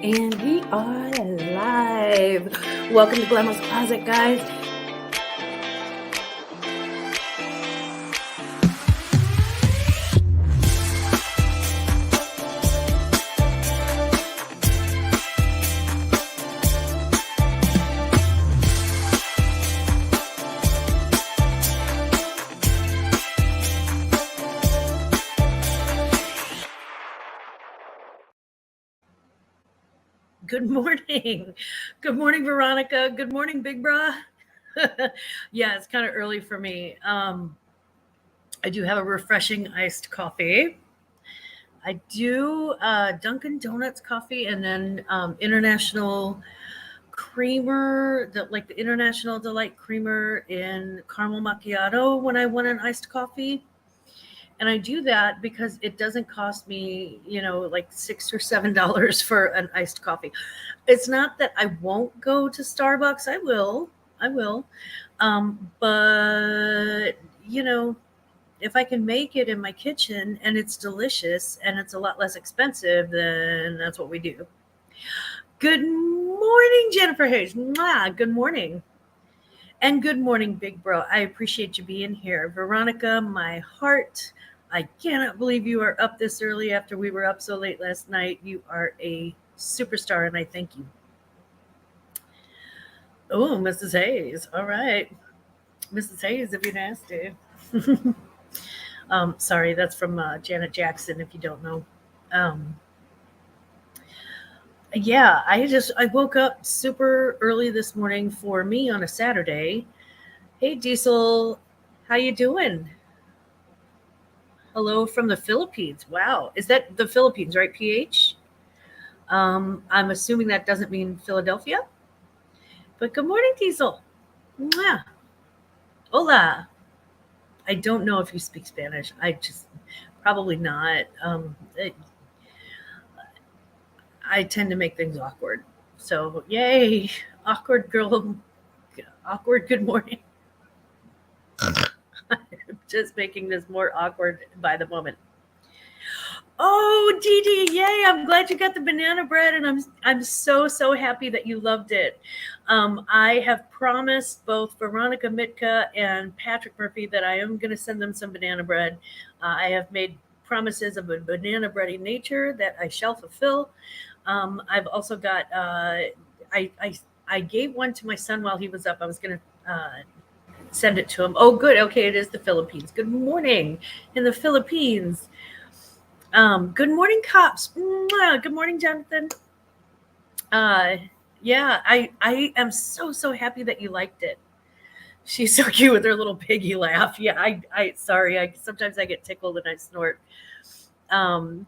And we are live. Welcome to Glamorous Closet, guys. Good morning. Good morning, Veronica. Good morning, Big Bra. Yeah, it's kind of early for me. I do have a refreshing iced coffee. I do Dunkin' Donuts coffee and then International creamer, like the International Delight creamer in caramel macchiato when I want an iced coffee. And I do that because it doesn't cost me, like $6 or $7 for an iced coffee. It's not that I won't go to Starbucks. I will. But if I can make it in my kitchen and it's delicious and it's a lot less expensive, then that's what we do. Good morning, Jennifer Hayes. Mwah, good morning. And good morning, Big Bro. I appreciate you being here. Veronica, my heart, I cannot believe you are up this early after we were up so late last night. You are a superstar, and I thank you. Oh, Mrs. Hayes. All right. Mrs. Hayes, if you're nasty. Sorry, that's from Janet Jackson, if you don't know. Um, yeah, I woke up super early this morning for me on a Saturday. Hey, Diesel, how you doing? Hello from the Philippines. Wow. Is that the Philippines, right, PH? I'm assuming that doesn't mean Philadelphia. But good morning, Diesel. Mwah. Hola. I don't know if you speak Spanish. I just probably not. I tend to make things awkward. So, yay. Awkward girl. Awkward good morning. I'm just making this more awkward by the moment. Oh, Dee Dee, yay! I'm glad you got the banana bread, and I'm so happy that you loved it. I have promised both Veronica Mitka and Patrick Murphy that I am going to send them some banana bread. I have made promises of a banana bready nature that I shall fulfill. I've also got I gave one to my son while he was up. I was going to send it to him. Oh, good. Okay, it is the Philippines. Good morning in the Philippines. Good morning, cops. Mwah. Good morning, Jonathan. Uh, yeah, I am so happy that you liked it. She's so cute with her little piggy laugh. Yeah, I sorry. I sometimes I get tickled and I snort. Um,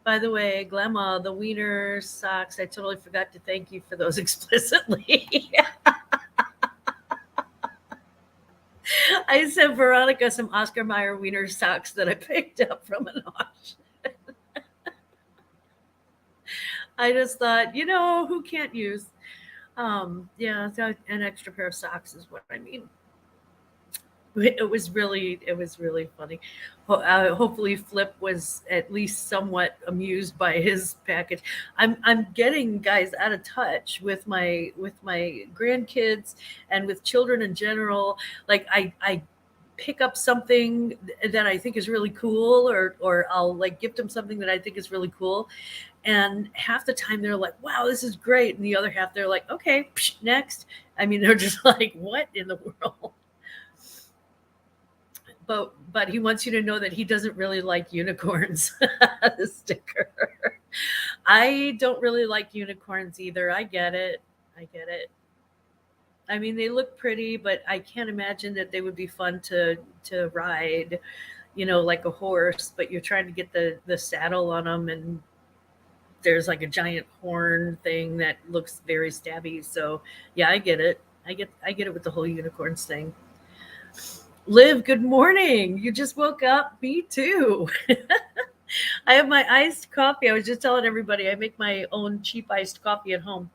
by the way, Glamma, the wiener socks. I totally forgot to thank you for those explicitly. I sent Veronica some Oscar Mayer wiener socks that I picked up from an auction. I just thought, who can't use? Yeah, so an extra pair of socks is what I mean. It was really funny. Hopefully, Flip was at least somewhat amused by his package. I'm getting guys out of touch with my grandkids and with children in general. Like I pick up something that I think is really cool, or I'll like gift them something that I think is really cool, and half the time they're like, "Wow, this is great," and the other half they're like, "Okay, psh, next." I mean, they're just like, "What in the world?" But he wants you to know that he doesn't really like unicorns. The sticker. I don't really like unicorns either. I get it. I get it. I mean, they look pretty, but I can't imagine that they would be fun to ride, like a horse. But you're trying to get the saddle on them, and there's like a giant horn thing that looks very stabby. So yeah, I get it. I get it with the whole unicorns thing. Liv, good morning. You just woke up. Me too. I have my iced coffee. I was just telling everybody I make my own cheap iced coffee at home.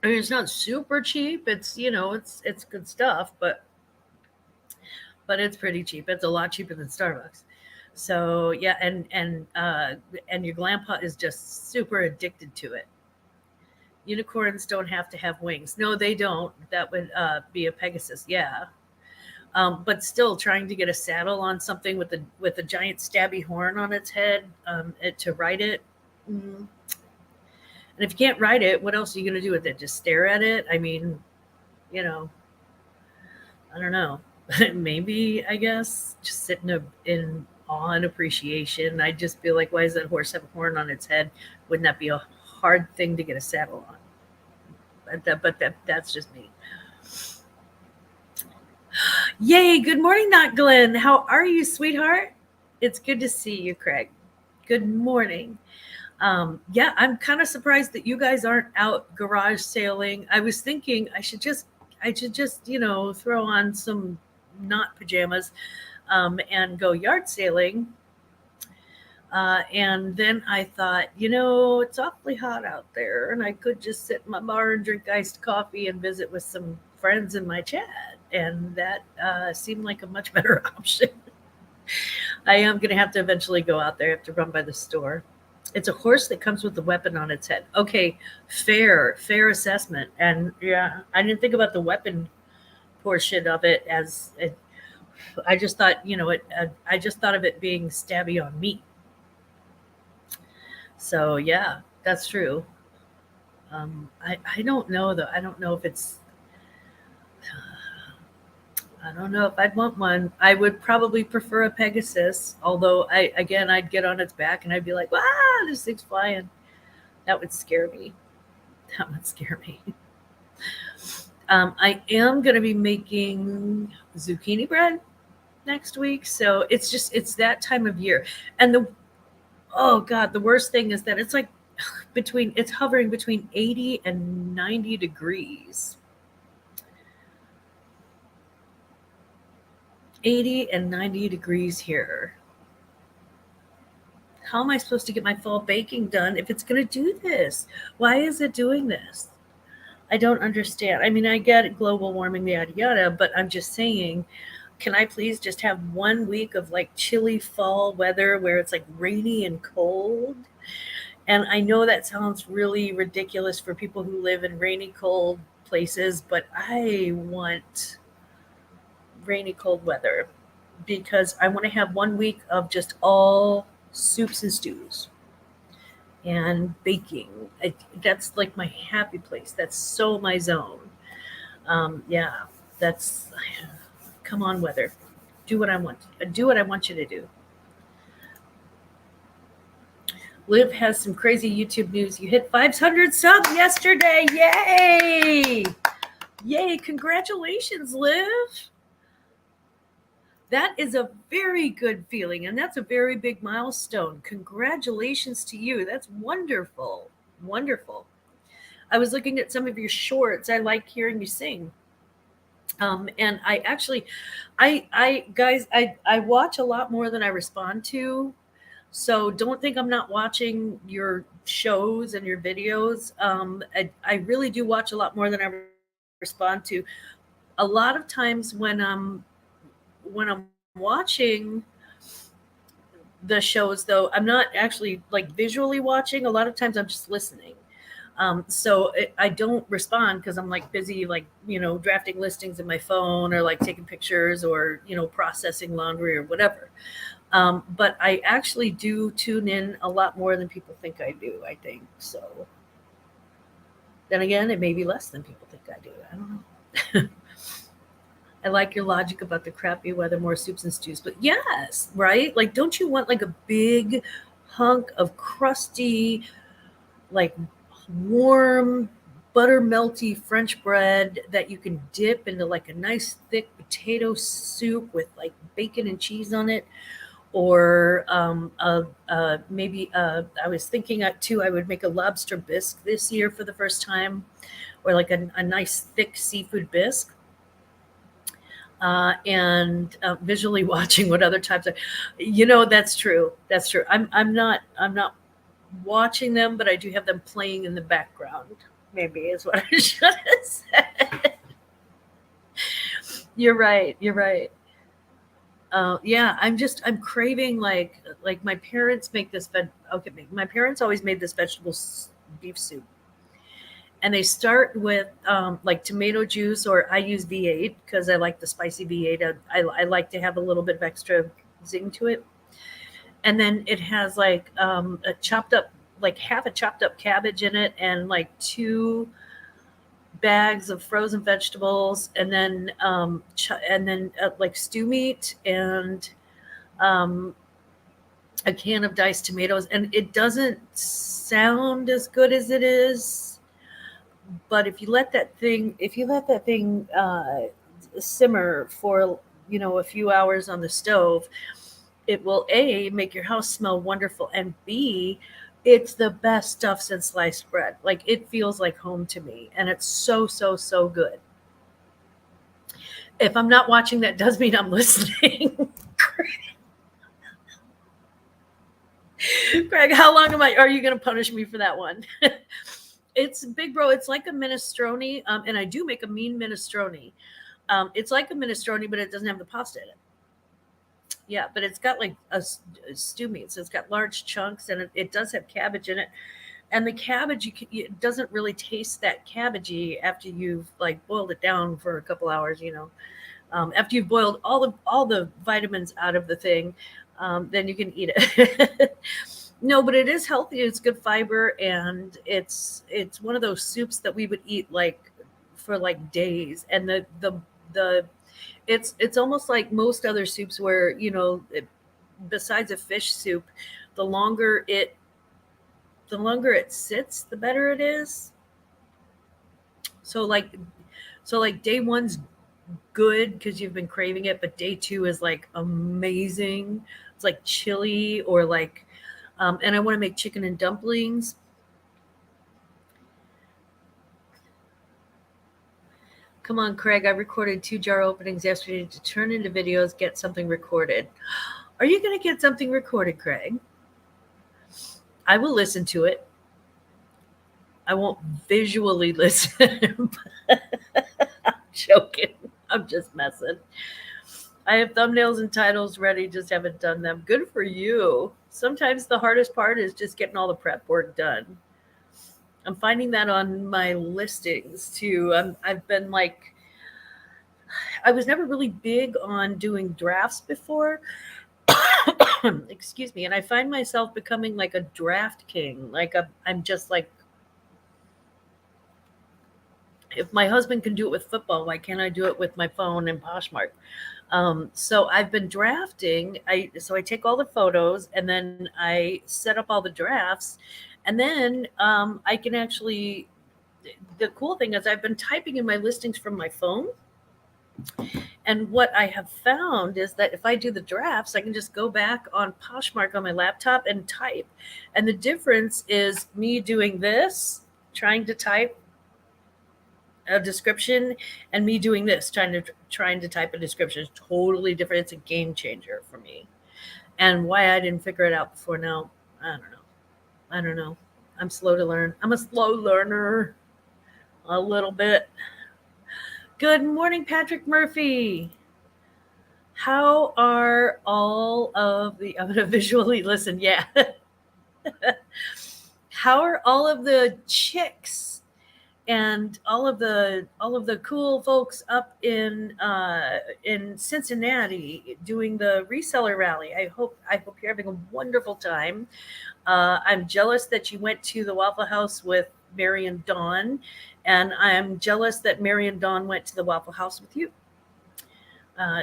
I mean, it's not super cheap. It's good stuff, but it's pretty cheap. It's a lot cheaper than Starbucks. So yeah, and your grandpa is just super addicted to it. Unicorns don't have to have wings. No, they don't. That would be a Pegasus. Yeah. But still, trying to get a saddle on something with a giant stabby horn on its head, to ride it. Mm. And if you can't ride it, what else are you going to do with it? Just stare at it? I mean, you know, I don't know. Maybe, I guess just sit in awe and appreciation. I just feel like, why does that horse have a horn on its head? Wouldn't that be a hard thing to get a saddle on? That's just me. Yay! Good morning, not Glenn. How are you, sweetheart? It's good to see you, Craig. Good morning. Yeah, I'm kind of surprised that you guys aren't out garage sailing. I was thinking I should just, throw on some not pajamas, and go yard sailing. And then I thought, it's awfully hot out there, and I could just sit in my bar and drink iced coffee and visit with some friends in my chat. And that seemed like a much better option. I am going to have to eventually go out there. I have to run by the store. It's a horse that comes with a weapon on its head. Okay, fair assessment. And yeah, I didn't think about the weapon portion of it as it, I just thought, I just thought of it being stabby on meat. So yeah, that's true. I don't know though. I don't know if it's. I don't know if I'd want one. I would probably prefer a Pegasus, although I'd get on its back and I'd be like, "Wow, this thing's flying." That would scare me. That would scare me. I am going to be making zucchini bread next week, so it's that time of year. And oh god, the worst thing is that it's like it's hovering between 80 and 90 degrees. 80 and 90 degrees here. How am I supposed to get my fall baking done if it's going to do this? Why is it doing this? I don't understand. I mean, I get global warming, yada yada, but I'm just saying, can I please just have 1 week of like chilly fall weather where it's like rainy and cold? And I know that sounds really ridiculous for people who live in rainy, cold places, but I want rainy, cold weather because I want to have 1 week of just all soups and stews and baking. That's like my happy place. That's so my zone. Yeah, that's come on, weather. Do what I want. Do what I want you to do. Liv has some crazy YouTube news. You hit 500 subs yesterday. Yay! Yay! Congratulations, Liv. That is a very good feeling, and that's a very big milestone. Congratulations to you. That's wonderful. Wonderful. I was looking at some of your shorts. I like hearing you sing. And I actually, I guys, I watch a lot more than I respond to. So don't think I'm not watching your shows and your videos. I really do watch a lot more than I respond to. A lot of times when I'm watching the shows, though, I'm not actually like visually watching. A lot of times I'm just listening. I don't respond because I'm like busy, like, drafting listings in my phone or like taking pictures or, processing laundry or whatever. But I actually do tune in a lot more than people think I do, I think. So then again, it may be less than people think I do. I don't know. I like your logic about the crappy weather, more soups and stews. But yes, right? Like, don't you want like a big hunk of crusty, like warm, butter melty French bread that you can dip into like a nice thick potato soup with like bacon and cheese on it? Or maybe I was thinking too, I would make a lobster bisque this year for the first time, or like a nice thick seafood bisque. And visually watching what other types of, that's true. That's true. I'm not watching them, but I do have them playing in the background. Maybe is what I should have said. You're right. You're right. Yeah, I'm craving like my parents make this okay, my parents always made this beef soup, and they start with like tomato juice, or I use V8 because I like the spicy V8. I like to have a little bit of extra zing to it, and then it has like a chopped up, like half a chopped up cabbage in it, and like two bags of frozen vegetables, and then like stew meat, and um, a can of diced tomatoes. And it doesn't sound as good as it is, but if you let that thing simmer for a few hours on the stove, it will A, make your house smell wonderful, and B, it's the best stuff since sliced bread. Like, it feels like home to me, and it's so so so good. If I'm not watching, that does mean I'm listening. Greg, how long are you going to punish me for that one? It's big, bro. It's like a minestrone, and I do make a mean minestrone. It's like a minestrone, but it doesn't have the pasta in it. Yeah, but it's got like a stew meat, so it's got large chunks, and it does have cabbage in it. And the cabbage, it doesn't really taste that cabbagey after you've like boiled it down for a couple hours. After you've boiled all the vitamins out of the thing, then you can eat it. No, but it is healthy. It's good fiber, and it's one of those soups that we would eat like for like days. And the it's almost like most other soups where besides a fish soup, the longer it the longer it sits, the better it is. So like day one's good because you've been craving it, but day two is like amazing. It's like chili, or like, and I want to make chicken and dumplings. Come on, Craig. I recorded 2 jar openings yesterday to turn into videos, get something recorded. Are you going to get something recorded, Craig? I will listen to it. I won't visually listen. I'm joking. I'm just messing. I have thumbnails and titles ready, just haven't done them. Good for you. Sometimes the hardest part is just getting all the prep work done. I'm finding that on my listings too. I've been like, I was never really big on doing drafts before. Excuse me. And I find myself becoming like a draft king. Like, I'm just like, if my husband can do it with football, why can't I do it with my phone and Poshmark? So I've been drafting. I take all the photos, and then I set up all the drafts, and then I can actually. The cool thing is I've been typing in my listings from my phone, and what I have found is that if I do the drafts, I can just go back on Poshmark on my laptop and type, and the difference is me doing this, trying to type a description, and me doing this, trying to type a description, is totally different. It's a game changer for me. And why I didn't figure it out before now, I don't know. I don't know. I'm slow to learn. I'm a slow learner, a little bit. Good morning, Patrick Murphy. How are all of the I'm gonna visually listen, yeah. How are all of the chicks and all of the cool folks up in Cincinnati doing the reseller rally? I hope you're having a wonderful time. I'm jealous that you went to the Waffle House with Mary and Dawn, and I'm jealous that Mary and Dawn went to the Waffle House with you.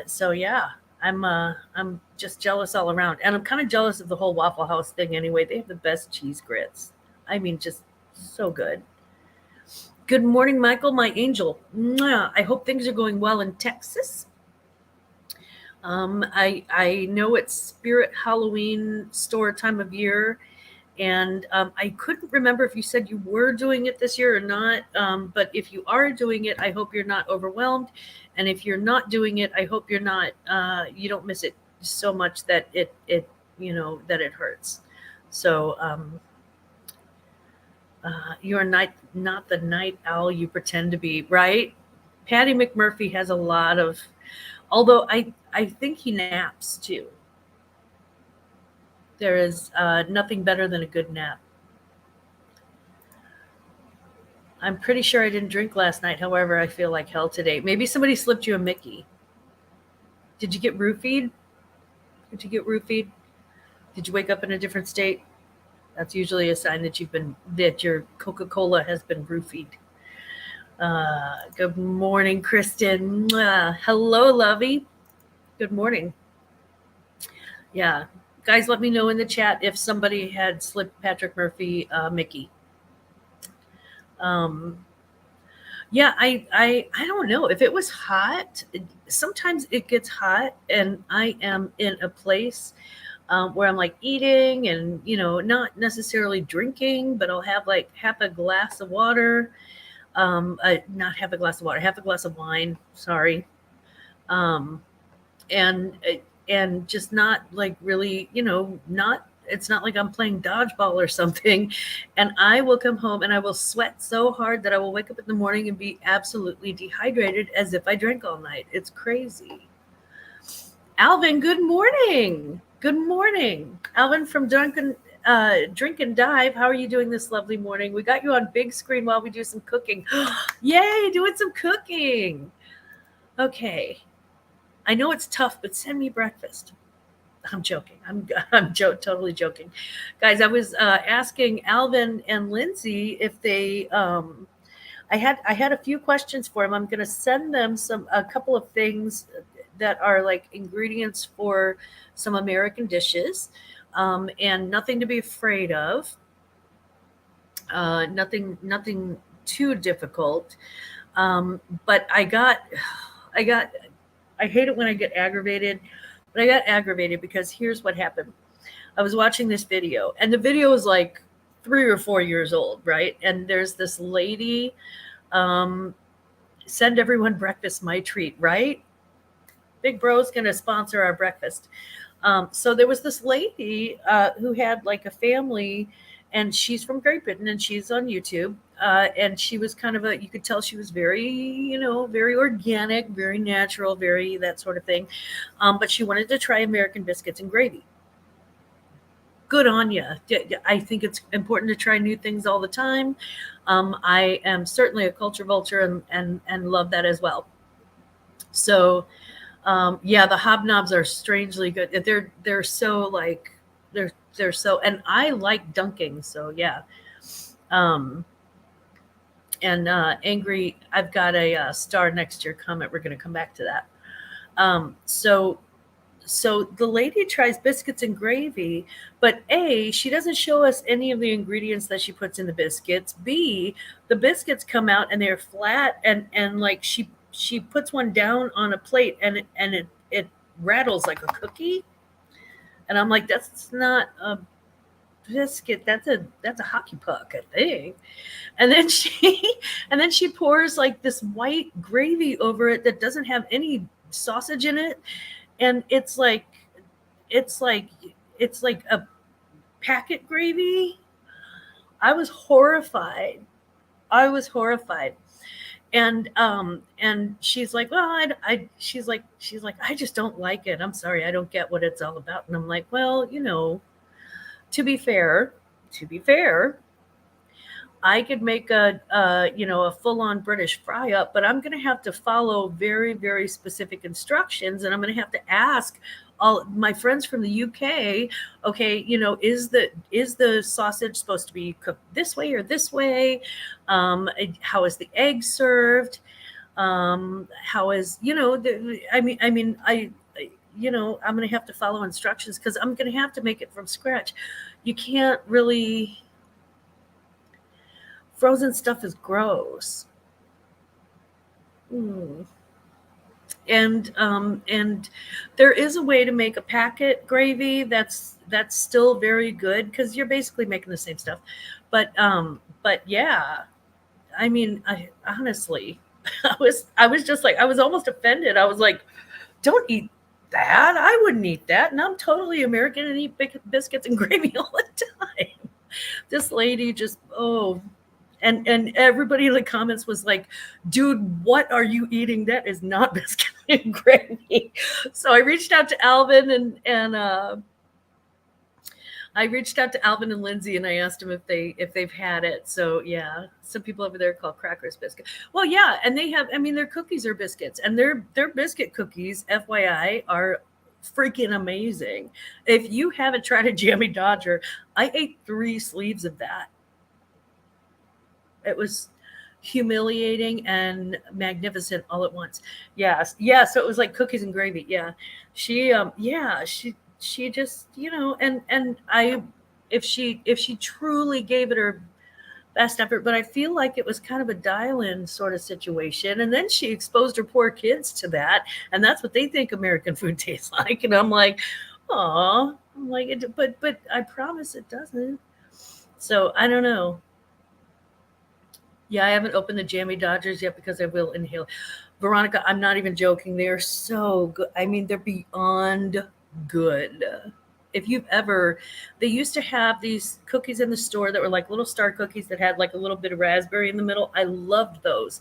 So yeah, I'm just jealous all around, and I'm kind of jealous of the whole Waffle House thing anyway. They have the best cheese grits. I mean, just so good. Good morning, Michael, my angel. Mwah. I hope things are going well in Texas. I know it's Spirit Halloween store time of year, and I couldn't remember if you said you were doing it this year or not. But if you are doing it, I hope you're not overwhelmed, and if you're not doing it, I hope you don't miss it so much that that it hurts. So you're not the night owl you pretend to be, right? Patty McMurphy has Although I think he naps too. There is nothing better than a good nap. I'm pretty sure I didn't drink last night. However, I feel like hell today. Maybe somebody slipped you a Mickey. Did you get roofied? Did you get roofied? Did you wake up in a different state? That's usually a sign that your Coca-Cola has been roofied. Good morning, Kristen. Hello, lovey. Good morning. Yeah, guys, let me know in the chat if somebody had slipped Patrick Murphy Mickey. Yeah, I don't know if it was hot. Sometimes it gets hot, and I am in a place where I'm like eating and not necessarily drinking, but I'll have like half a glass of water. Not half a glass of water, half a glass of wine. Sorry, um, and and just not like really, not. It's not like I'm playing dodgeball or something. And I will come home and I will sweat so hard that I will wake up in the morning and be absolutely dehydrated as if I drank all night. It's crazy. Alvin, good morning. Good morning. Alvin from Drink and Dive. How are you doing this lovely morning? We got you on big screen while we do some cooking. Yay, doing some cooking. Okay. I know it's tough, but send me breakfast. I'm joking. I'm totally joking, guys. I was asking Alvin and Lindsay if they. I had a few questions for them. I'm going to send them a couple of things that are like ingredients for some American dishes, and nothing to be afraid of. Nothing too difficult. But I hate it when I get aggravated. But I got aggravated because here's what happened. I was watching this video, and the video is like 3 or 4 years old, right? And there's this lady, send everyone breakfast, my treat, right? Big Bro's going to sponsor our breakfast. So there was this lady who had like a family, and she's from Great Britain, and she's on YouTube. And she was kind of you could tell she was very, very organic, very natural, very that sort of thing. But she wanted to try American biscuits and gravy. Good on you. I think it's important to try new things all the time. I am certainly a culture vulture and love that as well. So, yeah, the hobnobs are strangely good. They're so like they're so, and I like dunking. So yeah. And angry, I've got a star next to your comment. We're going to come back to that. So the lady tries biscuits and gravy, but A, she doesn't show us any of the ingredients that she puts in the biscuits. B, the biscuits come out and they're flat, and like she puts one down on a plate, and it rattles like a cookie. And I'm like, that's not a biscuit, that's a hockey puck, I think. And then she pours like this white gravy over it that doesn't have any sausage in it, and it's like a packet gravy. I was horrified. And she's like, well, she's like, I just don't like it. I'm sorry, I don't get what it's all about. And I'm like, well, to be fair, I could make a full-on British fry up, but I'm going to have to follow very, very specific instructions, and I'm going to have to ask all my friends from the UK, okay, is the sausage supposed to be cooked this way or this way? How is the egg served? How is, I'm going to have to follow instructions because I'm going to have to make it from scratch. You can't really. Frozen stuff is gross. And there is a way to make a packet gravy that's still very good because you're basically making the same stuff. But yeah, I honestly, I was just like, I was almost offended. I was like, don't eat that. I wouldn't eat that. And I'm totally American and eat biscuits and gravy all the time. This lady just, and everybody in the comments was like, dude, what are you eating? That is not biscuit gravy. So I reached out to Alvin and I reached out to Alvin and Lindsay and I asked them if they've had it. So yeah, some people over there call crackers biscuit. Well, yeah, and they have. I mean, their cookies are biscuits, and their biscuit cookies, FYI, are freaking amazing. If you haven't tried a Jammy Dodger, I ate 3 sleeves of that. It was humiliating and magnificent all at once. Yes, yeah. So it was like cookies and gravy. Yeah, she just and I if she truly gave it her best effort, but I feel like it was kind of a dial-in sort of situation, and then she exposed her poor kids to that, and that's what they think American food tastes like, and I'm like, oh, I'm like, but I promise it doesn't. So I don't know. Yeah, I haven't opened the Jammy Dodgers yet because I will inhale. Veronica, I'm not even joking. They are so good. I mean, they're beyond good. If you've ever, they used to have these cookies in the store that were like little star cookies that had like a little bit of raspberry in the middle. I loved those.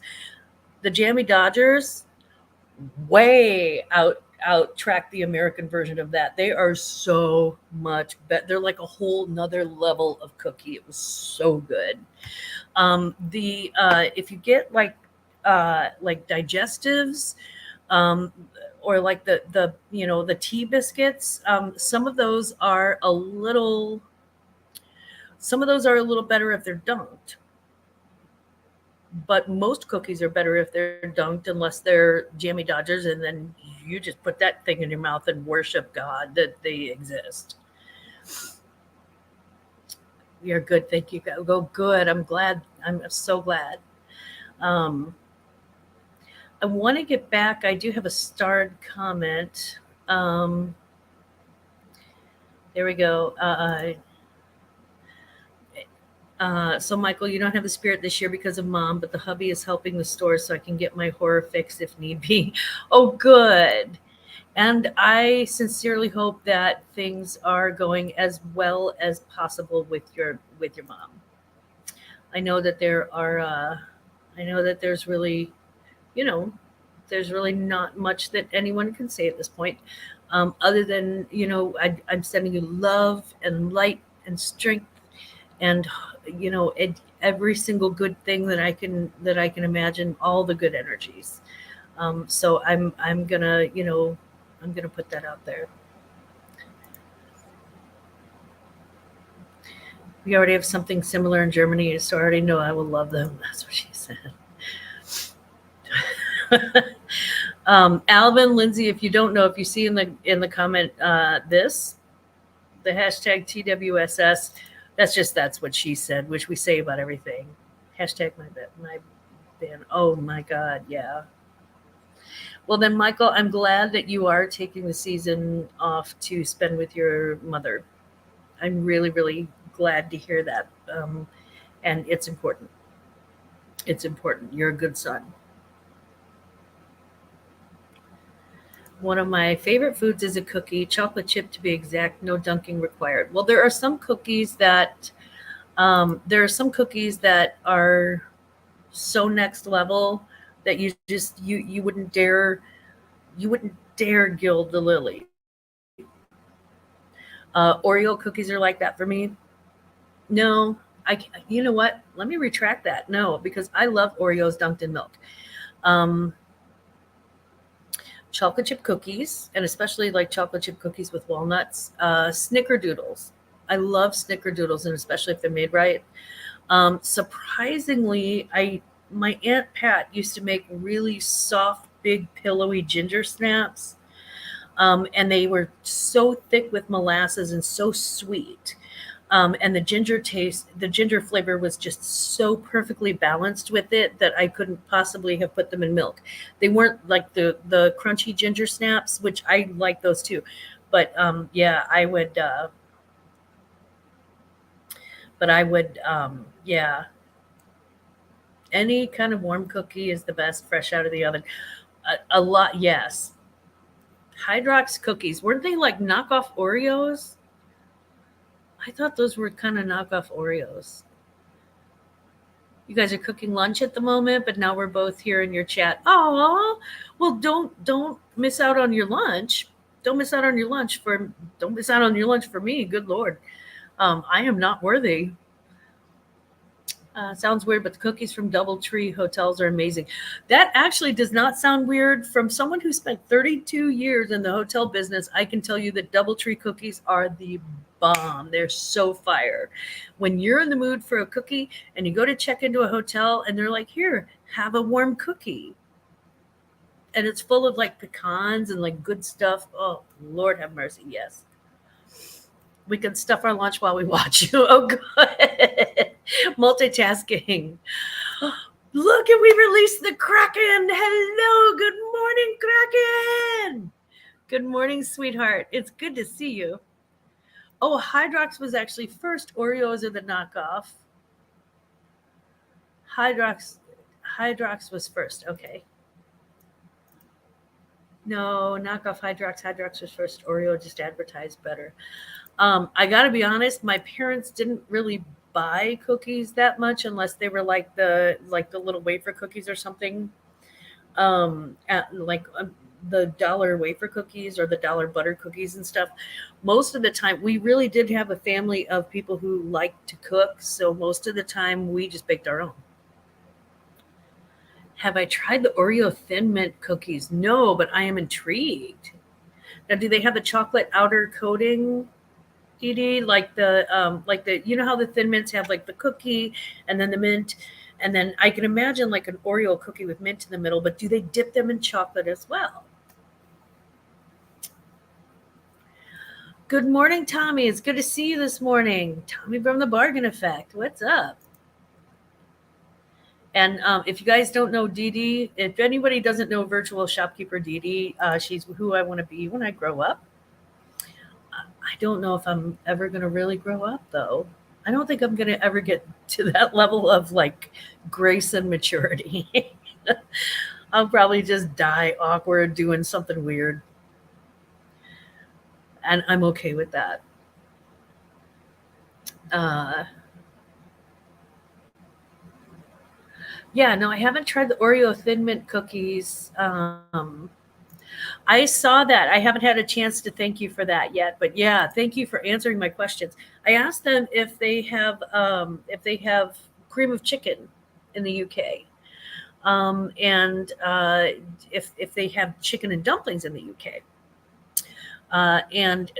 The Jammy Dodgers, way out track the American version of that. They are so much better. They're like a whole nother level of cookie. It was so good. The if you get like digestives, um, or like the tea biscuits, some of those are a little better if they're dunked, but most cookies are better if they're dunked unless they're Jammy Dodgers, and then you just put that thing in your mouth and worship God that they exist. You're good. Thank you. Go good. I'm glad. I'm so glad. Um, I want to get back. I do have a starred comment. Um, there we go. So Michael, you don't have the spirit this year because of mom, but the hubby is helping the store so I can get my horror fix if need be. Oh, good. And I sincerely hope that things are going as well as possible with your mom. I know that I know that you know, there's really not much that anyone can say at this point, other than I'm sending you love and light and strength and every single good thing that I can imagine, all the good energies. So I'm gonna put that out there. We already have something similar in Germany, so I already know I will love them. That's what she said. Alvin, Lindsay, if you don't know, if you see in the comment the hashtag TWSS, that's what she said, which we say about everything. Hashtag my band. Oh my God, yeah. Well then, Michael, I'm glad that you are taking the season off to spend with your mother. I'm really, really glad to hear that. And it's important. It's important. You're a good son. One of my favorite foods is a cookie, chocolate chip to be exact, no dunking required. Well, there are some cookies that are so next level that you wouldn't dare gild the lily. Oreo cookies are like that for me. No, you know what? Let me retract that. No, because I love Oreos dunked in milk. Um, Chocolate chip cookies, and especially like chocolate chip cookies with walnuts. Snickerdoodles. I love snickerdoodles, and especially if they're made right. Surprisingly, I my aunt Pat used to make really soft, big, pillowy ginger snaps, and they were so thick with molasses and so sweet. And the ginger flavor was just so perfectly balanced with it that I couldn't possibly have put them in milk. They weren't like the crunchy ginger snaps, which I like those too. But yeah, yeah, any kind of warm cookie is the best, fresh out of the oven. A lot, yes. Hydrox cookies weren't they like knockoff Oreos? I thought those were kind of knockoff Oreos. You guys are cooking lunch at the moment, but now we're both here in your chat. Oh, well, don't miss out on your lunch. Don't miss out on your lunch for don't miss out on your lunch for me. Good Lord, I am not worthy. Sounds weird, but the cookies from DoubleTree hotels are amazing. That actually does not sound weird. From someone who spent 32 years in the hotel business, I can tell you that DoubleTree cookies are the bomb. They're so fire. When you're in the mood for a cookie and you go to check into a hotel and they're like, here, have a warm cookie. And it's full of like pecans and like good stuff. Oh, Lord have mercy. Yes. We can stuff our lunch while we watch you. Oh, good. Multitasking. Look, and we released the Kraken. Hello. Good morning, Kraken. Good morning, sweetheart. It's good to see you. Oh, Hydrox was actually first. Oreos are the knockoff. Hydrox was first. Okay. No, knockoff Hydrox. Hydrox was first. Oreo just advertised better. I got to be honest, my parents didn't really buy cookies that much unless they were like the little wafer cookies or something. The dollar wafer cookies or the dollar butter cookies and stuff. Most of the time, we really did have a family of people who liked to cook, so most of the time we just baked our own. Have I tried the Oreo Thin Mint cookies? No, but I am intrigued. Now, do they have the chocolate outer coating? Dee Dee, like the you know how the Thin Mints have like the cookie and then the mint, and then I can imagine like an Oreo cookie with mint in the middle. But do they dip them in chocolate as well? Good morning, Tommy. It's good to see you this morning. Tommy from the Bargain Effect. What's up? And if you guys don't know Dee Dee, if anybody doesn't know virtual shopkeeper Dee Dee, she's who I want to be when I grow up. I don't know if I'm ever going to really grow up, though. I don't think I'm going to ever get to that level of like grace and maturity. I'll probably just die awkward doing something weird. And I'm okay with that. Yeah, no, I haven't tried the Oreo Thin Mint cookies. I saw that. I haven't had a chance to thank you for that yet, but yeah, thank you for answering my questions. I asked them if they have cream of chicken in the UK, and if they have chicken and dumplings in the UK. And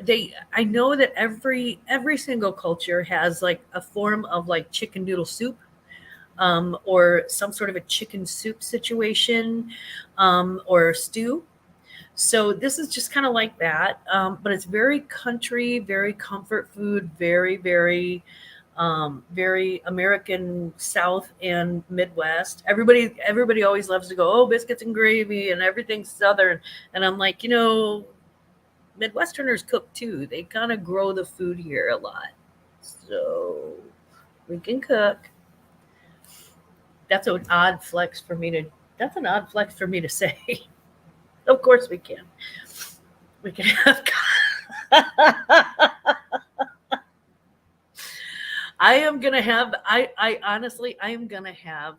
I know that every single culture has like a form of like chicken noodle soup, or some sort of a chicken soup situation, or stew. So this is just kind of like that, but it's very country, very comfort food, very American South and Midwest. Everybody always loves to go, oh, biscuits and gravy and everything's Southern, and I'm like, Midwesterners cook too. They kind of grow the food here a lot, so we can cook. That's an odd flex for me to. That's an odd flex for me to say. Of course we can. We can have. I am gonna have. I honestly, I am gonna have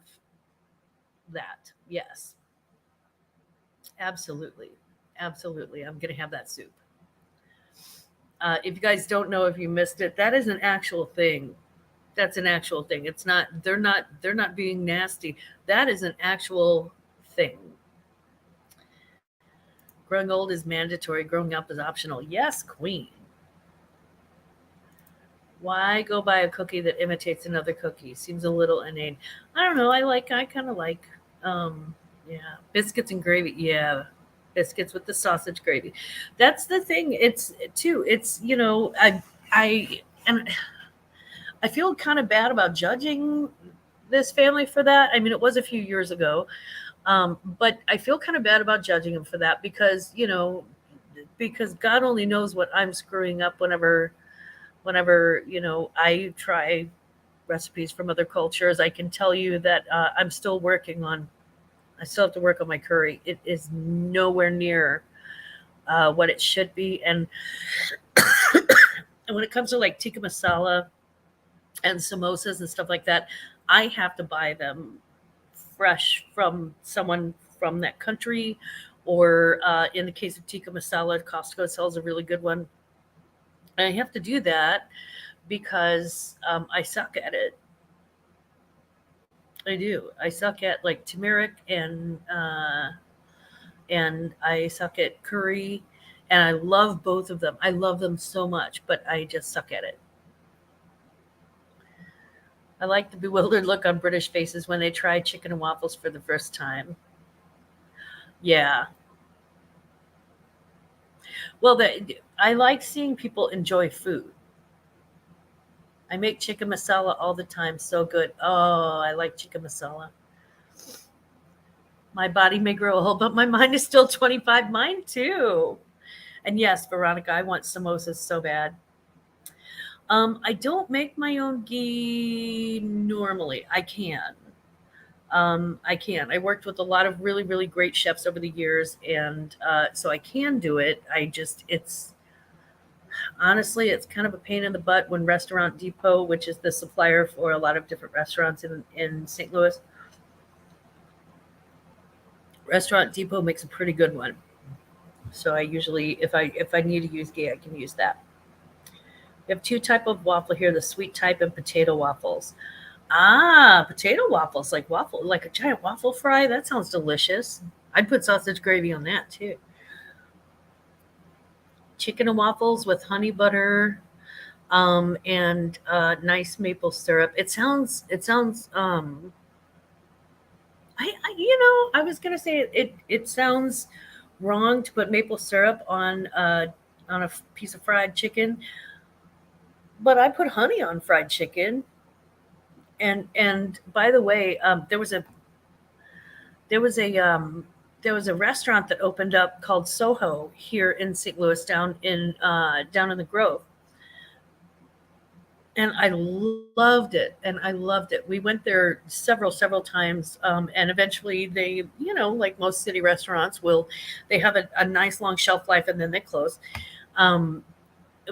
that. Yes, absolutely, absolutely. I'm gonna have that soup. If you guys don't know, if you missed it, that is an actual thing. That's an actual thing. It's not. They're not being nasty. That is an actual thing. Growing old is mandatory. Growing up is optional. Yes, queen. Why go buy a cookie that imitates another cookie? Seems a little inane. I don't know. I kind of like, yeah, biscuits and gravy. Yeah, biscuits with the sausage gravy. That's the thing. It's too. It's and I feel kind of bad about judging this family for that. I mean, it was a few years ago, but I feel kind of bad about judging them for that because God only knows what I'm screwing up whenever I try recipes from other cultures. I can tell you that I still have to work on my curry. It is nowhere near what it should be. And and when it comes to like tikka masala and samosas and stuff like that, I have to buy them fresh from someone from that country, or in the case of tikka masala, Costco sells a really good one. And I have to do that because I suck at it. I do. I suck at like turmeric and I suck at curry, and I love both of them. I love them so much, but I just suck at it. I like the bewildered look on British faces when they try chicken and waffles for the first time. Yeah. Well, I like seeing people enjoy food. I make chicken masala all the time. So good. Oh, I like chicken masala. My body may grow old, but my mind is still 25. Mine too. And yes, Veronica, I want samosas so bad. I don't make my own ghee normally. I can. I can. I worked with a lot of really, really great chefs over the years, and so I can do it. It's honestly, it's kind of a pain in the butt when Restaurant Depot, which is the supplier for a lot of different restaurants in St. Louis, Restaurant Depot makes a pretty good one. So I usually, if I need to use ghee, I can use that. We have two type of waffle here: the sweet type and potato waffles. Ah, potato waffles, like waffle, like a giant waffle fry. That sounds delicious. I'd put sausage gravy on that too. Chicken and waffles with honey butter, and nice maple syrup. It sounds. I was gonna say it sounds wrong to put maple syrup on a piece of fried chicken, but I put honey on fried chicken. And by the way, there was a there was a restaurant that opened up called Soho here in St. Louis, down in the Grove, and I loved it. And I loved it. We went there several times, and eventually like most city restaurants, they have a nice long shelf life and then they close. Um,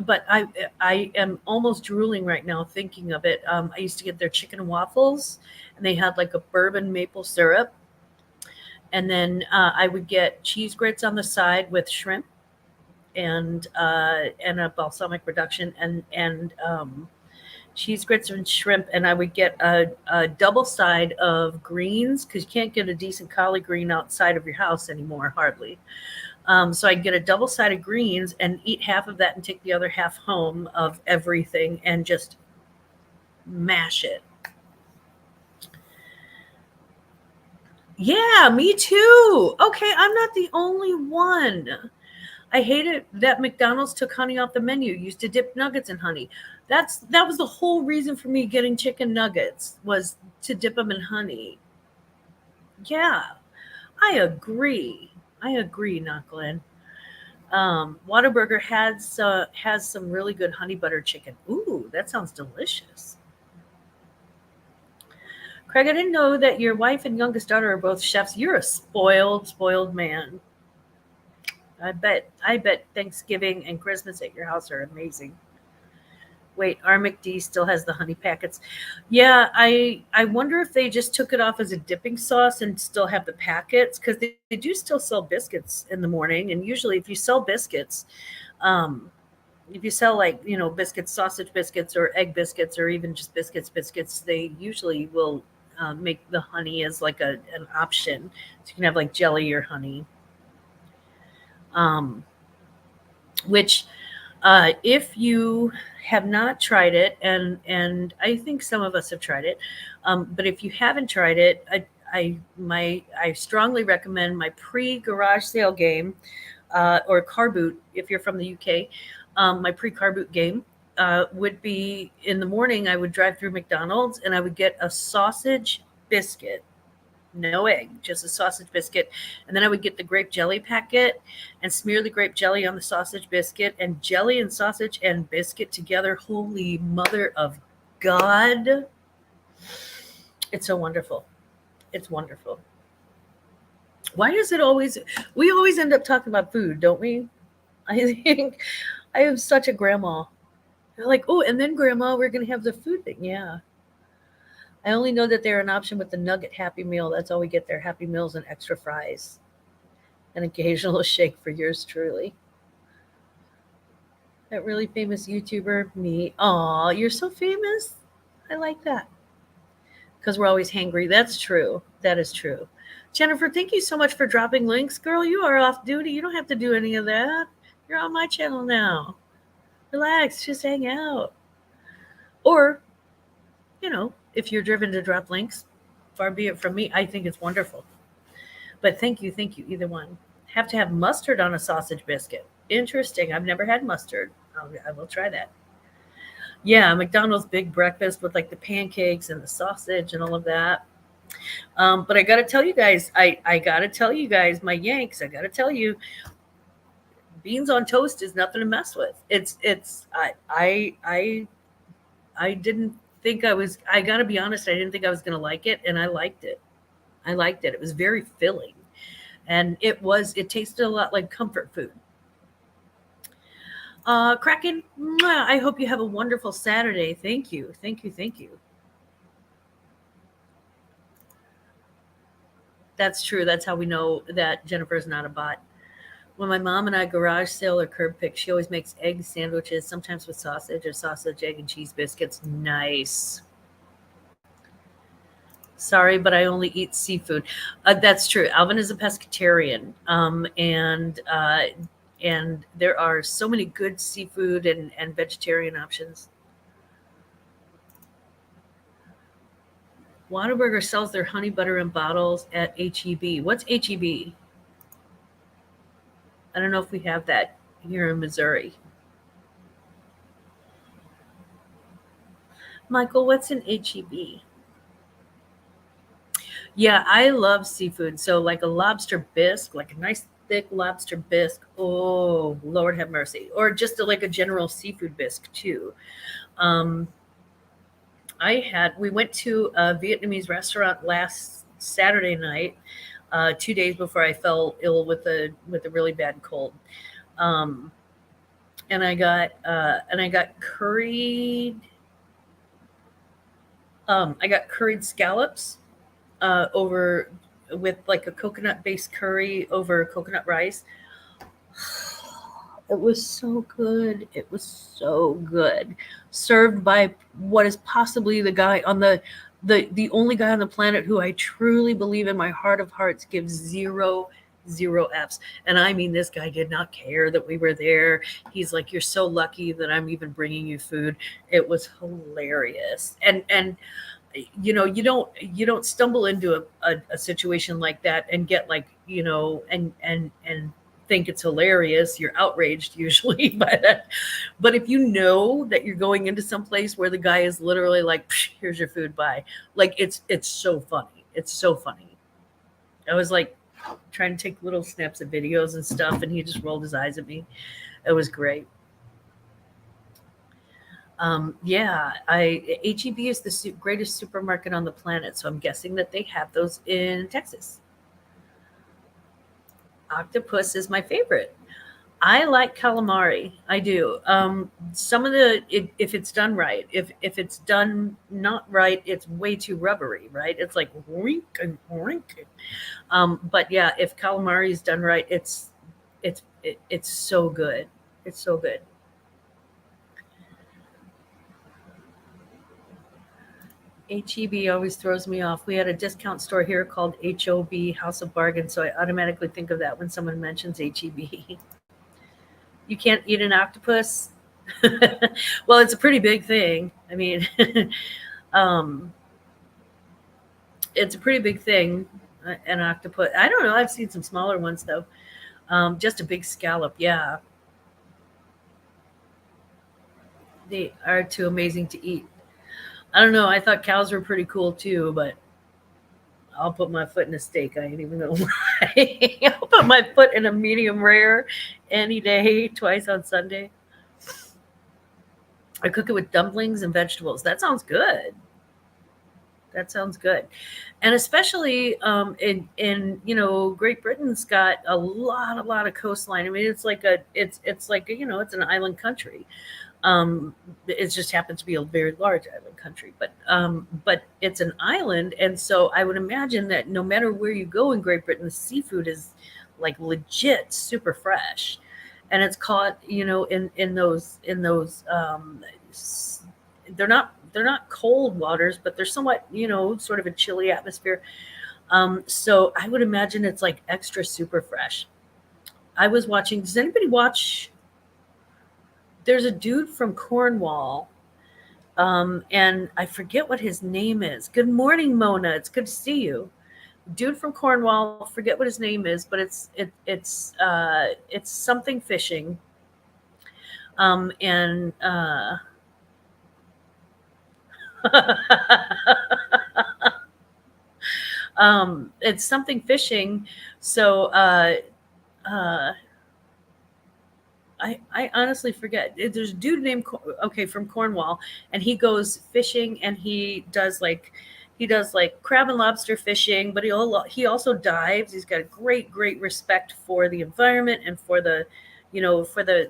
but I am almost drooling right now thinking of it. I used to get their chicken and waffles, and they had like a bourbon maple syrup, and then I would get cheese grits on the side with shrimp and a balsamic reduction and cheese grits and shrimp, and I would get a double side of greens because you can't get a decent collard green outside of your house anymore, hardly. So I'd get a double sided greens and eat half of that and take the other half home of everything and just mash it. Yeah, me too. Okay, I'm not the only one. I hated that McDonald's took honey off the menu. Used to dip nuggets in honey. That was the whole reason for me getting chicken nuggets was to dip them in honey. Yeah, I agree. I agree, not Glenn. Whataburger has some really good honey butter chicken. Ooh, that sounds delicious. Craig, I didn't know that your wife and youngest daughter are both chefs. You're a spoiled man. I bet Thanksgiving and Christmas at your house are amazing. Wait, our McD still has the honey packets. Yeah, I wonder if they just took it off as a dipping sauce and still have the packets because they do still sell biscuits in the morning. And usually, if you sell biscuits, um, if you sell like biscuits, sausage biscuits, or egg biscuits, or even just biscuits, they usually will make the honey as like an option, so you can have like jelly or honey. Um, which if you have not tried it, and I think some of us have tried it, but if you haven't tried it, I strongly recommend my pre garage sale game, or car boot if you're from the UK. My pre car boot game would be in the morning. I would drive through McDonald's and I would get a sausage biscuit, no egg, just a sausage biscuit. And then I would get the grape jelly packet and smear the grape jelly on the sausage biscuit, and jelly and sausage and biscuit together. Holy mother of God. It's so wonderful. It's wonderful. Why is it always, we always end up talking about food, don't we? I think I am such a grandma. They're like, oh, and then grandma, we're going to have the food thing. Yeah. I only know that they're an option with the Nugget Happy Meal. That's all we get there, Happy Meals and extra fries. An occasional shake for yours truly. That really famous YouTuber, me. Aw, you're so famous. I like that. Because we're always hangry. That's true. That is true. Jennifer, thank you so much for dropping links. Girl, you are off duty. You don't have to do any of that. You're on my channel now. Relax, just hang out. Or, if you're driven to drop links, far be it from me. I think it's wonderful. But thank you, either one. Have to have mustard on a sausage biscuit. Interesting. I've never had mustard. I will try that. Yeah, McDonald's big breakfast with like the pancakes and the sausage and all of that. But I gotta tell you guys, I gotta tell you guys, my Yanks, I gotta tell you, beans on toast is nothing to mess with. I didn't think I was. I gotta be honest, I didn't think I was gonna like it, and I liked it. I liked it. It was very filling, and it tasted a lot like comfort food. Kraken, I hope you have a wonderful Saturday. Thank you. That's true. That's how we know that Jennifer's not a bot. When my mom and I garage sale or curb pick, she always makes egg sandwiches, sometimes with sausage or sausage, egg, and cheese biscuits. Nice. Sorry, but I only eat seafood. That's true. Alvin is a pescatarian, and there are so many good seafood and vegetarian options. Whataburger sells their honey butter in bottles at HEB. What's HEB? I don't know if we have that here in Missouri. Michael, what's an HEB? Yeah, I love seafood. So like a lobster bisque, like a nice thick lobster bisque. Oh, Lord have mercy. Or just like a general seafood bisque too. Um, we went to a Vietnamese restaurant last Saturday night, 2 days before I fell ill with a really bad cold. Um, and I got curried. I got curried scallops over with like a coconut based curry over coconut rice. It was so good. It was so good. Served by what is possibly the guy on the only guy on the planet who I truly believe in my heart of hearts gives zero F's. And I mean, this guy did not care that we were there. He's like, "You're so lucky that I'm even bringing you food." It was hilarious. And you don't stumble into a situation like that and get like and think it's hilarious. You're outraged usually by that. But if you know that you're going into some place where the guy is literally like, "Psh, here's your food, bye," like it's so funny. It's so funny. I was like trying to take little snaps of videos and stuff, and he just rolled his eyes at me. It was great. Yeah, HEB is the greatest supermarket on the planet, so I'm guessing that they have those in Texas. Octopus is my favorite. I like calamari. I do. Some of if it's done right, if it's done not right, it's way too rubbery, right? It's like rink and rink. But yeah, if calamari is done right, it's so good. It's so good. HEB always throws me off. We had a discount store here called HOB, House of Bargain, so I automatically think of that when someone mentions HEB. You can't eat an octopus. Well, it's a pretty big thing. I mean, um, it's a pretty big thing. An octopus. I don't know. I've seen some smaller ones though. Just a big scallop. Yeah, they are too amazing to eat. I don't know. I thought cows were pretty cool too, but I'll put my foot in a steak. I ain't even gonna lie. I'll put my foot in a medium rare any day, twice on Sunday. I cook it with dumplings and vegetables. That sounds good. That sounds good. And especially in Great Britain's got a lot of coastline. I mean, it's like it's an island country. It just happens to be a very large island country, but it's an island, and so I would imagine that no matter where you go in Great Britain, the seafood is like legit super fresh, and it's caught in those they're not cold waters, but they're somewhat sort of a chilly atmosphere. So I would imagine it's like extra super fresh. I was watching. Does anybody watch? There's a dude from Cornwall, and I forget what his name is. Good morning, Mona. It's good to see you. Dude from Cornwall. Forget what his name is, but it's something fishing. And it's something fishing. So uh, I honestly forget. There's a dude named okay from Cornwall, and he goes fishing, and he does like crab and lobster fishing, but he also dives. He's got a great respect for the environment and for the you know for the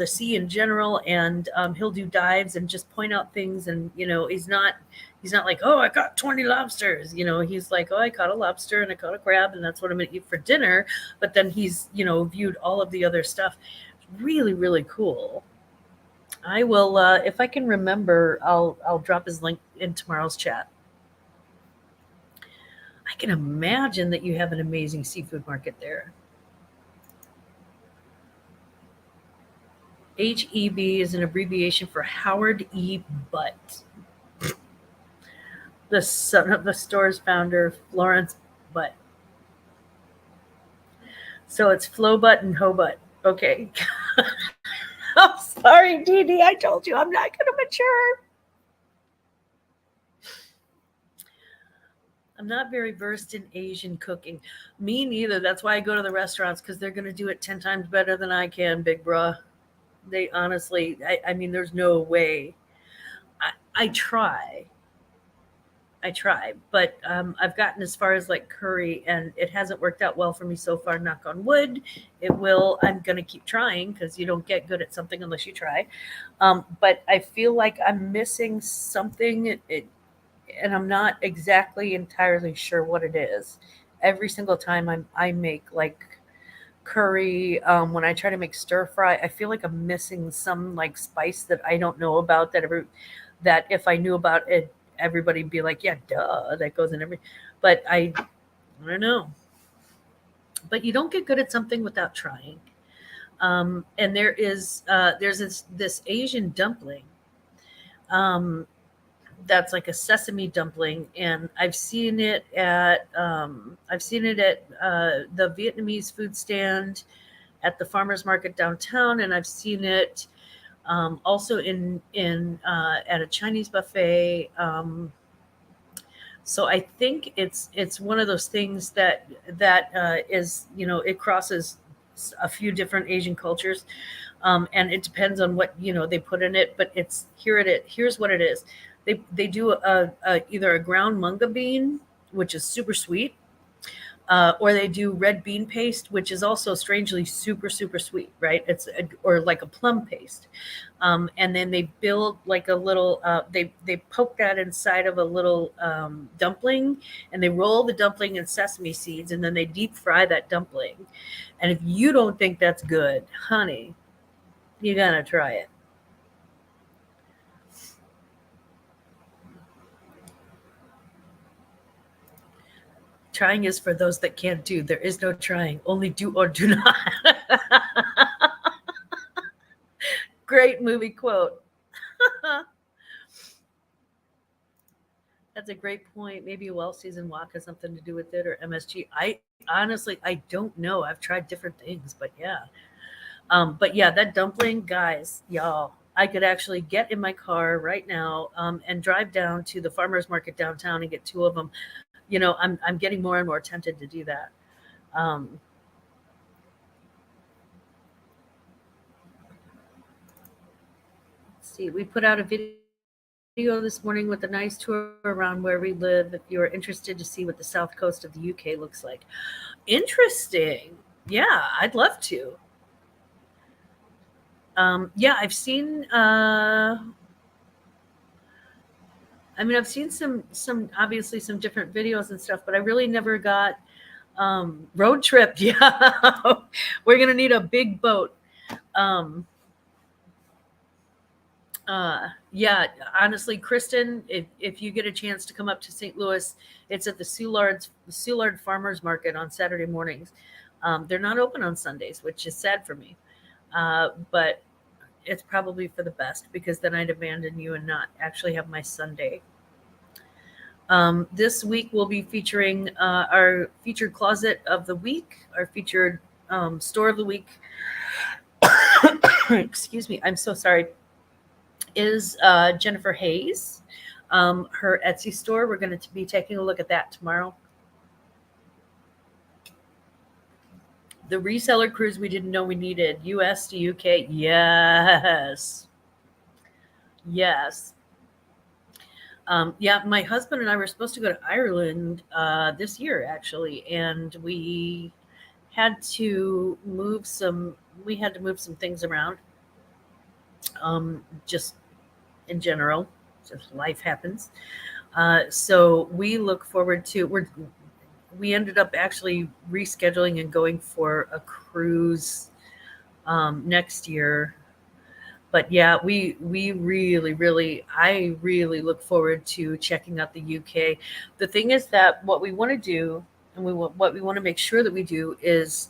sea in general, and he'll do dives and just point out things, and he's not like, oh, I caught 20 lobsters. He's like, oh, I caught a lobster and I caught a crab, and that's what I'm gonna eat for dinner. But then he's viewed all of the other stuff. Really, really cool. I will, if I can remember, I'll drop his link in tomorrow's chat. I can imagine that you have an amazing seafood market there. HEB is an abbreviation for Howard E. Butt, the son of the store's founder, Florence Butt. So it's Flo Butt and Ho Butt. Okay. I'm sorry, Dee Dee. I told you I'm not going to mature. I'm not very versed in Asian cooking. Me neither. That's why I go to the restaurants, because they're going to do it 10 times better than I can, big bruh. They honestly, I mean, there's no way. I try. I try, but I've gotten as far as like curry, and it hasn't worked out well for me so far. Knock on wood. It will. I'm gonna keep trying, because you don't get good at something unless you try. But I feel like I'm missing something, and I'm not exactly entirely sure what it is. Every single time I make like curry, when I try to make stir fry, I feel like I'm missing some like spice that I don't know about, that if I knew about it, everybody'd be like, yeah, duh, that goes in every. But I don't know. But you don't get good at something without trying. And there's this Asian dumpling, um, that's like a sesame dumpling, and I've seen it at the Vietnamese food stand at the farmers market downtown, and I've seen it also in at a Chinese buffet. So I think it's one of those things that is, it crosses a few different Asian cultures, and it depends on what they put in it. But here's what it is. They do either a ground manga bean, which is super sweet, or they do red bean paste, which is also strangely super super sweet, right? Or like a plum paste, and then they build like a little. They poke that inside of a little dumpling, and they roll the dumpling in sesame seeds, and then they deep fry that dumpling. And if you don't think that's good, honey, you gotta try it. Trying is for those that can't do. There is no trying, only do or do not. Great movie quote. That's a great point. Maybe well seasoned wok has something to do with it, or MSG. I honestly, I don't know. I've tried different things, but yeah. But yeah, that dumpling, guys, y'all. I could actually get in my car right now, and drive down to the farmers market downtown and get two of them. I'm getting more and more tempted to do that. Um, let's see, we put out a video this morning with a nice tour around where we live if you're interested to see what the south coast of the UK looks like. Interesting. Yeah, I'd love to. Yeah, I've seen some obviously some different videos and stuff, but I really never got road trip. Yeah, we're gonna need a big boat. Um, yeah, honestly, Kristen, if you get a chance to come up to St. Louis, it's at the Soulard Farmers Market on Saturday mornings. They're not open on Sundays, which is sad for me. But it's probably for the best because then I'd abandon you and not actually have my Sunday. This week we'll be featuring our featured closet of the week, our featured store of the week. Excuse me, I'm so sorry. Is Jennifer Hayes. Her Etsy store. We're going to be taking a look at that tomorrow. The reseller cruise we didn't know we needed. US to UK. Yes. Yes. Yeah, my husband and I were supposed to go to Ireland this year, actually, and we had to move some. We had to move some things around. Just in general, just life happens. So we look forward to. We ended up actually rescheduling and going for a cruise next year. But yeah, we really I really look forward to checking out the UK. The thing is that what we want to do and what we want to make sure that we do is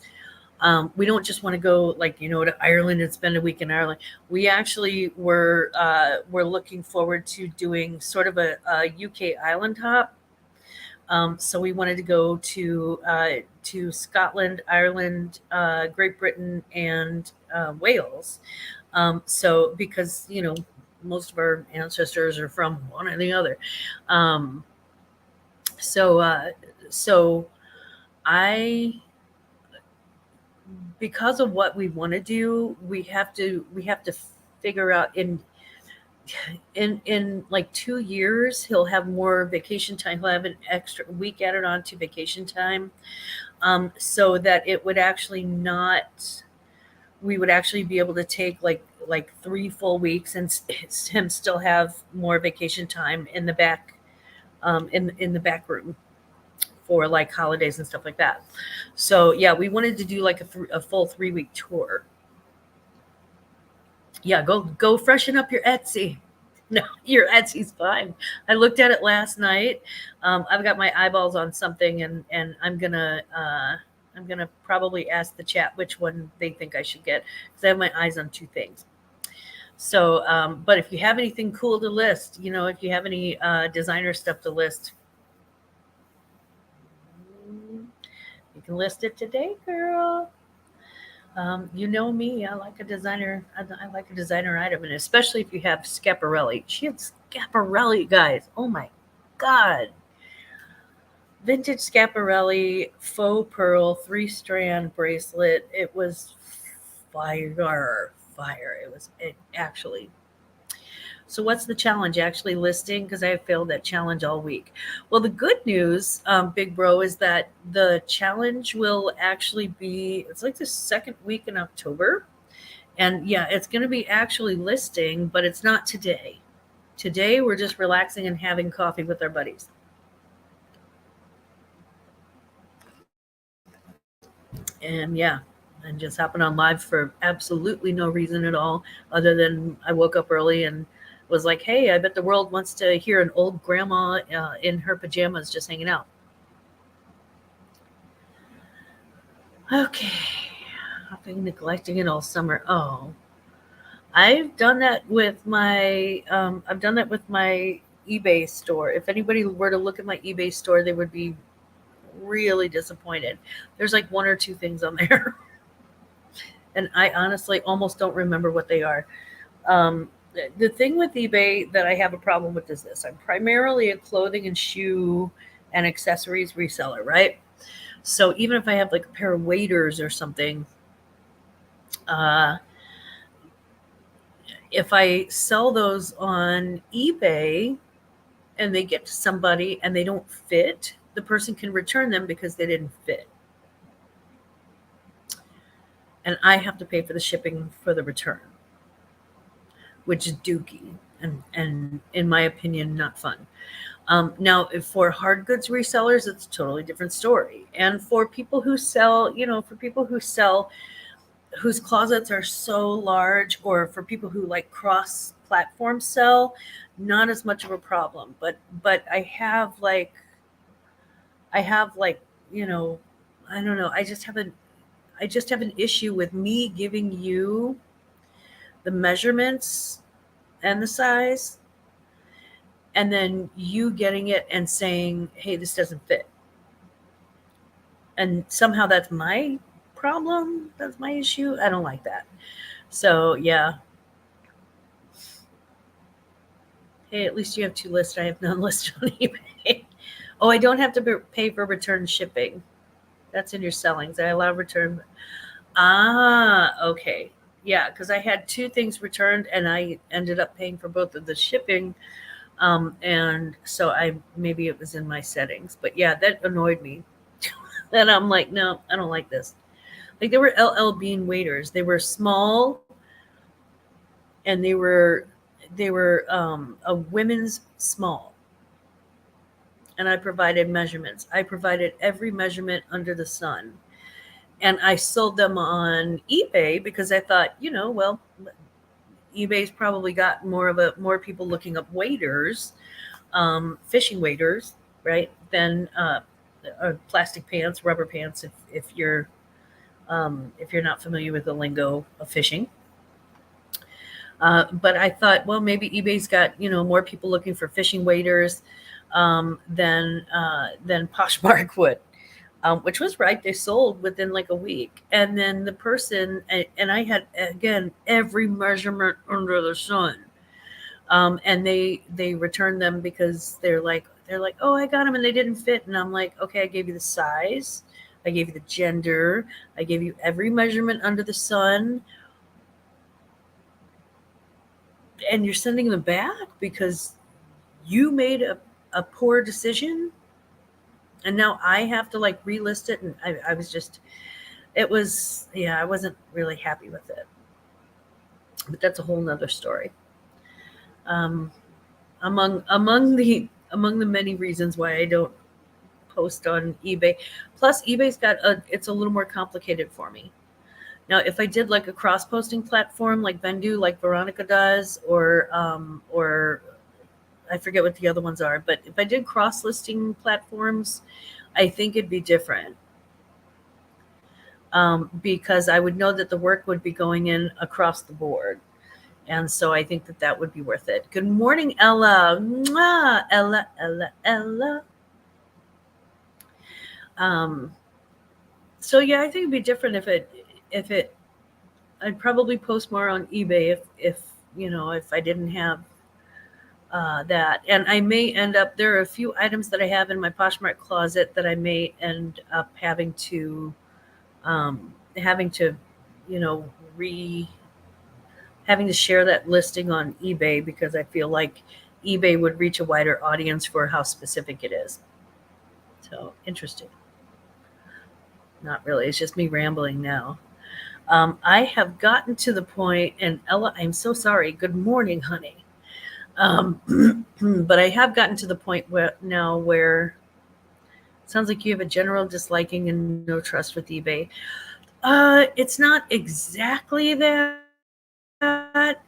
we don't just want to go to Ireland and spend a week in Ireland. We actually we're looking forward to doing sort of a UK island hop. So we wanted to go to Scotland, Ireland, Great Britain, and Wales. So because most of our ancestors are from one or the other. Um, so so I because of what we want to do, we have to figure out in like 2 years he'll have more vacation time. He'll have an extra week added on to vacation time, so that it would actually not we would actually be able to take like 3 full weeks and him still have more vacation time in the back in the back room for like holidays and stuff like that. So yeah, we wanted to do like a full 3 week tour. Yeah, go freshen up your Etsy. No, your Etsy's fine. I looked at it last night. I've got my eyeballs on something, and I'm gonna probably ask the chat which one they think I should get because I have my eyes on two things. So, but if you have anything cool to list, if you have any designer stuff to list, you can list it today, girl. You know me. I like a designer. I like a designer item, and especially if you have Schiaparelli. She had Schiaparelli, guys. Oh my god! Vintage Schiaparelli faux pearl 3-strand bracelet. It was fire. It actually. So what's the challenge? Actually listing because I have failed that challenge all week. Well, the good news, Big Bro, is that the challenge will actually be. It's like the second week in October, and yeah, it's going to be actually listing, but it's not today. Today we're just relaxing and having coffee with our buddies. And yeah, and just happened on live for absolutely no reason at all, other than I woke up early and was like, "Hey, I bet the world wants to hear an old grandma in her pajamas just hanging out." Okay, I've been neglecting it all summer. Oh, I've done that with my eBay store. If anybody were to look at my eBay store, they would be really disappointed. There's like one or two things on there. And I honestly almost don't remember what they are. The thing with eBay that I have a problem with is this: I'm primarily a clothing and shoe and accessories reseller, right? So even if I have like a pair of waders or something, uh, If I sell those on eBay and they get to somebody and they don't fit, the person can return them because they didn't fit. And I have to pay for the shipping for the return, which is dookie and in my opinion, not fun. Now, if for hard goods resellers, it's a totally different story. And for people who sell, for people who sell whose closets are so large, or for people who like cross platform sell, not as much of a problem. But I have like, I don't know. I just have an issue with me giving you the measurements and the size, and then you getting it and saying, hey, this doesn't fit. And somehow that's my problem. That's my issue. I don't like that. So, yeah. Hey, at least you have 2 listed. I have none listed on eBay. Oh, I don't have to pay for return shipping. That's in your sellings. I allow return. Okay. Yeah, because I had 2 things returned and I ended up paying for both of the shipping. And so maybe it was in my settings. But yeah, that annoyed me. Then I'm like, no, I don't like this. Like, they were LL Bean waiters. They were small, and they were a women's small. And I provided measurements. I provided every measurement under the sun. And I sold them on eBay because I thought, well, eBay's probably got more people looking up waiters, fishing waiters, right? Than plastic pants, rubber pants. If you're not familiar with the lingo of fishing. But I thought, well, maybe eBay's got more people looking for fishing waders than Poshmark would, which was right. They sold within like a week, and then the person and I had again every measurement under the sun, and they returned them because they're like, oh, I got them and they didn't fit, and I'm like, okay, I gave you the size, I gave you the gender, I gave you every measurement under the sun. And you're sending them back because you made a poor decision, and now I have to like relist it. And I was just, it was, yeah, I wasn't really happy with it, but that's a whole nother story. Among the many reasons why I don't post on eBay, plus eBay's it's a little more complicated for me. Now, if I did like a cross-posting platform like Vendoo, like Veronica does, or I forget what the other ones are, but if I did cross-listing platforms, I think it'd be different, because I would know that the work would be going in across the board, and so I think that would be worth it. Good morning, Ella. Mwah! Ella. So yeah, I think it'd be different if it I'd probably post more on eBay if I didn't have that. And I may end up, there are a few items that I have in my Poshmark closet that I may end up having to having to share that listing on eBay, because I feel like eBay would reach a wider audience for how specific it is. So interesting. Not really. It's just me rambling now. I have gotten to the point, and Ella, I'm so sorry. Good morning, honey. But I have gotten to the point where it sounds like you have a general disliking and no trust with eBay. It's not exactly that.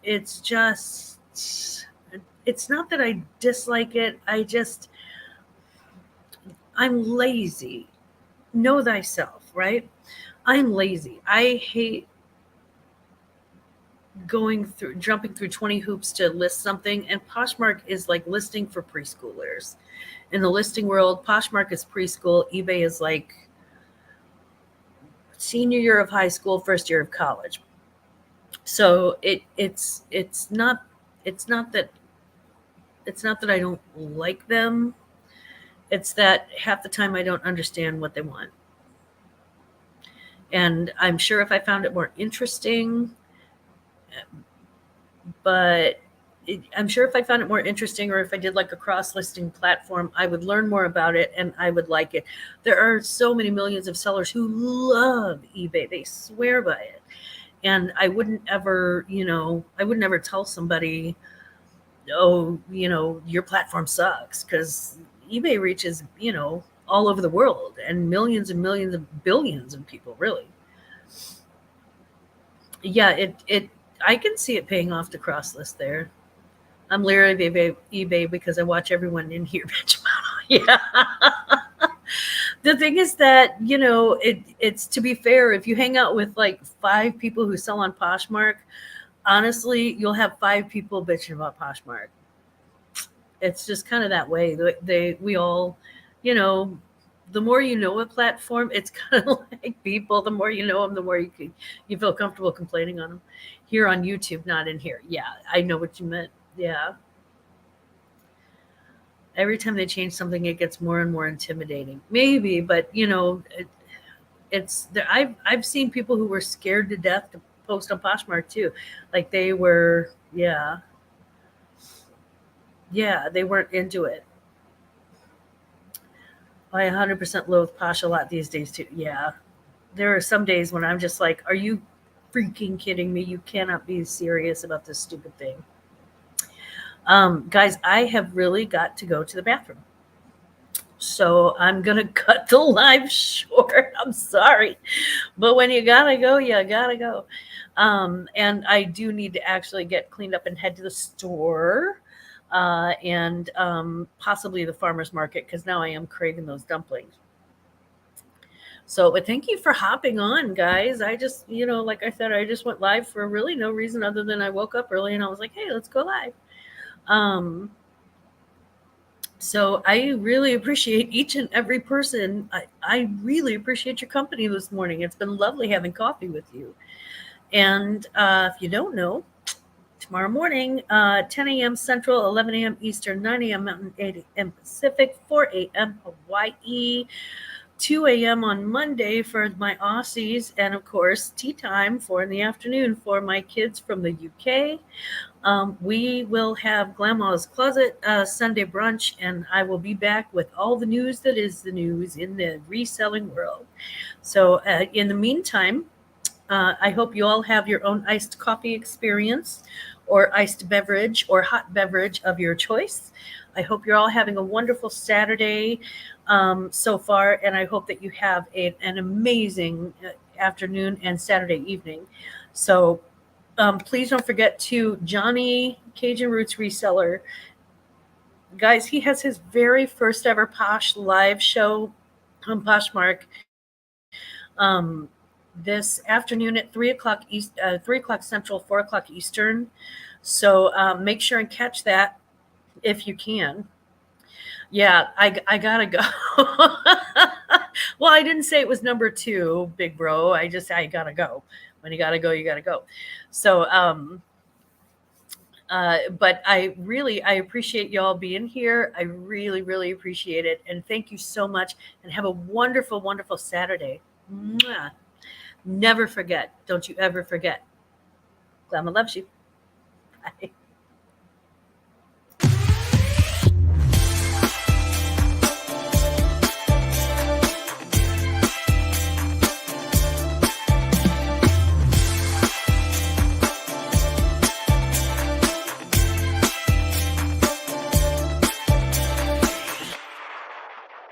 It's just, it's not that I dislike it. I'm lazy. Know thyself, right? I'm lazy. I hate jumping through 20 hoops to list something. And Poshmark is like listing for preschoolers. In the listing world, Poshmark is preschool. eBay is like senior year of high school, first year of college. So it's not that I don't like them. It's that half the time I don't understand what they want. And I'm sure if I found it more interesting, but I'm sure if I found it more interesting, or if I did like a cross listing platform, I would learn more about it and I would like it. There are so many millions of sellers who love eBay. They swear by it. And I wouldn't ever, I wouldn't ever tell somebody, oh, your platform sucks, because eBay reaches, all over the world, and millions of billions of people, really. Yeah, it I can see it paying off to cross list there. I'm leery of eBay because I watch everyone in here bitch about it. Yeah. The thing is that, it's, to be fair, if you hang out with like 5 people who sell on Poshmark, honestly, you'll have 5 people bitching about Poshmark. It's just kind of that way. We all, you know, the more you know a platform, it's kind of like people. The more you know them, the more you feel comfortable complaining on them. Here on YouTube, not in here. Yeah, I know what you meant. Yeah. Every time they change something, it gets more and more intimidating. Maybe, but I've seen people who were scared to death to post on Poshmark too. Like they were, yeah, they weren't into it. I 100% loathe Posh a lot these days too. Yeah, there are some days when I'm just like, are you freaking kidding me? You cannot be serious about this stupid thing. Guys, I have really got to go to the bathroom. So I'm going to cut the live short. I'm sorry. But when you got to go, you got to go. And I do need to actually get cleaned up and head to the store, and possibly the farmer's market, because now I am craving those dumplings. So, but thank you for hopping on, guys. I just, like I said, I just went live for really no reason other than I woke up early and I was like, hey, let's go live. Um, so I really appreciate each and every person. I really appreciate your company this morning. It's been lovely having coffee with you. And if you don't know, tomorrow morning, 10 a.m. Central, 11 a.m. Eastern, 9 a.m. Mountain, 8 a.m. Pacific, 4 a.m. Hawaii, 2 a.m. on Monday for my Aussies, and of course, tea time for in the afternoon for my kids from the UK. We will have Grandma's Closet Sunday brunch, and I will be back with all the news that is the news in the reselling world. So, in the meantime, I hope you all have your own iced coffee experience, or iced beverage, or hot beverage of your choice. I hope you're all having a wonderful Saturday so far, and I hope that you have an amazing afternoon and Saturday evening. So please don't forget to Johnny Cajun Roots Reseller. Guys, he has his very first ever Posh live show on Poshmark um, this afternoon at 3 o'clock 3 o'clock Central, 4 o'clock Eastern. So make sure and catch that if you can. Yeah, I gotta go. Well, I didn't say it was number 2, big bro. I just I gotta go. When you gotta go, you gotta go. So but I appreciate y'all being here. I really, really appreciate it. And thank you so much. And have a wonderful, wonderful Saturday. Mwah. Never forget. Don't you ever forget. Grandma loves you. Bye.